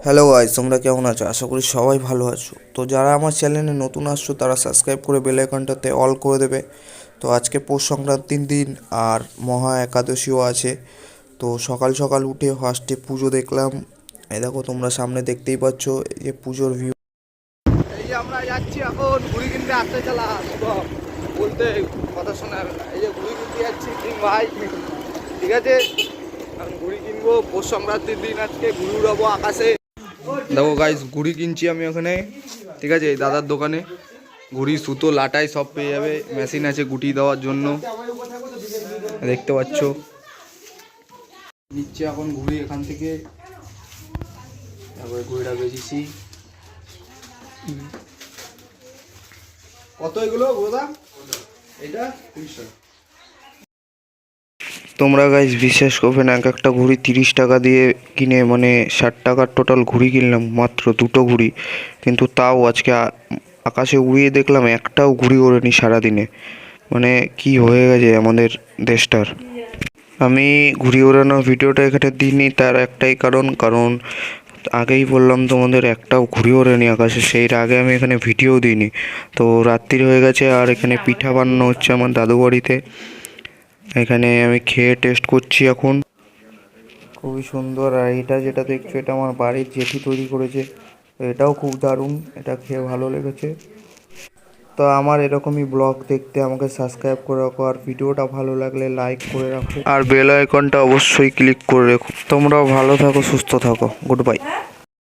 Hello guys, তোমরা কেমন আছো? আশা করি সবাই ভালো আছো। তো যারা আমার চ্যানেলে নতুন আসছো তারা সাবস্ক্রাইব করে বেল আইকনটাতে অল করে দেবে। তো আজকে পৌষ সংক্রান্তির দিন আর মহা একাদশীও আছে। তো সকাল সকাল উঠে ফার্স্টে পুজো দেখলাম। এই দেখো, তোমরা সামনে দেখতেই পাচ্ছ এই যে পুজোর ভিউ। এই যে আমরা যাচ্ছি এখন ঘুড়ি কিনতে, আসতে চালা শুভম বলতে কথা শোনার। এই যে ঘুড়ি কিনতে যাচ্ছি তিন ভাই, ঠিক আছে? এখন ঘুড়ি কিনবো, পৌষ সংক্রান্তির দিন আজকে ঘুড়ি উড়াবো আকাশে। দেখো গাইস, ঘুড়ি কিনছি আমি ওখানে, ঠিক আছে? দাদার দোকানে ঘুড়ি, সুতো, লাটাই সব পেয়ে যাবে। মেশিন আছে গুটি দেওয়ার জন্য, দেখতে পাচ্ছ। নিচ্ছে এখন ঘুড়ি এখান থেকে, তারপরে ঘুড়িটা বেচেছি। কত এগুলো দাদা? এটা 30 টাকা। তোমরা গাইস বিশ্বাস করবে না, এক একটা ঘুড়ি 30 টাকা দিয়ে কিনে, মানে 60 টাকার টোটাল ঘুড়ি কিনলাম, মাত্র দুটো ঘুড়ি। কিন্তু তাও আজকে আকাশে উড়িয়ে দেখলাম একটাও ঘুড়ি ওড়েনি সারাদিনে। মানে কি হয়ে গেছে আমাদের দেশটার। আমি ঘুড়ি ওড়ানোর ভিডিওটা এখানে দিইনি, তার একটাই কারণ আগেই বললাম তোমাদের, একটাও ঘুড়ি ওড়েনি আকাশে, সেই আগে আমি এখানে ভিডিও দিইনি। তো রাত্রি হয়ে গেছে আর এখানে পিঠা বানানো হচ্ছে আমার দাদু বাড়িতে। এখানে আমি খেয়ে টেস্ট করছি এখন। খুবই সুন্দর। আর এটা যেটা দেখছো, এটা আমার বাড়ির জেঠি তৈরি করেছে। তো এটাও খুব দারুণ, এটা খেয়ে ভালো লেগেছে। তো আমার এরকমই ব্লগ দেখতে আমাকে সাবস্ক্রাইব করে রাখো, আর ভিডিওটা ভালো লাগলে লাইক করে রাখো, আর বেল আইকনটা অবশ্যই ক্লিক করে রাখো। তোমরাও ভালো থাকো, সুস্থ থাকো। Good bye.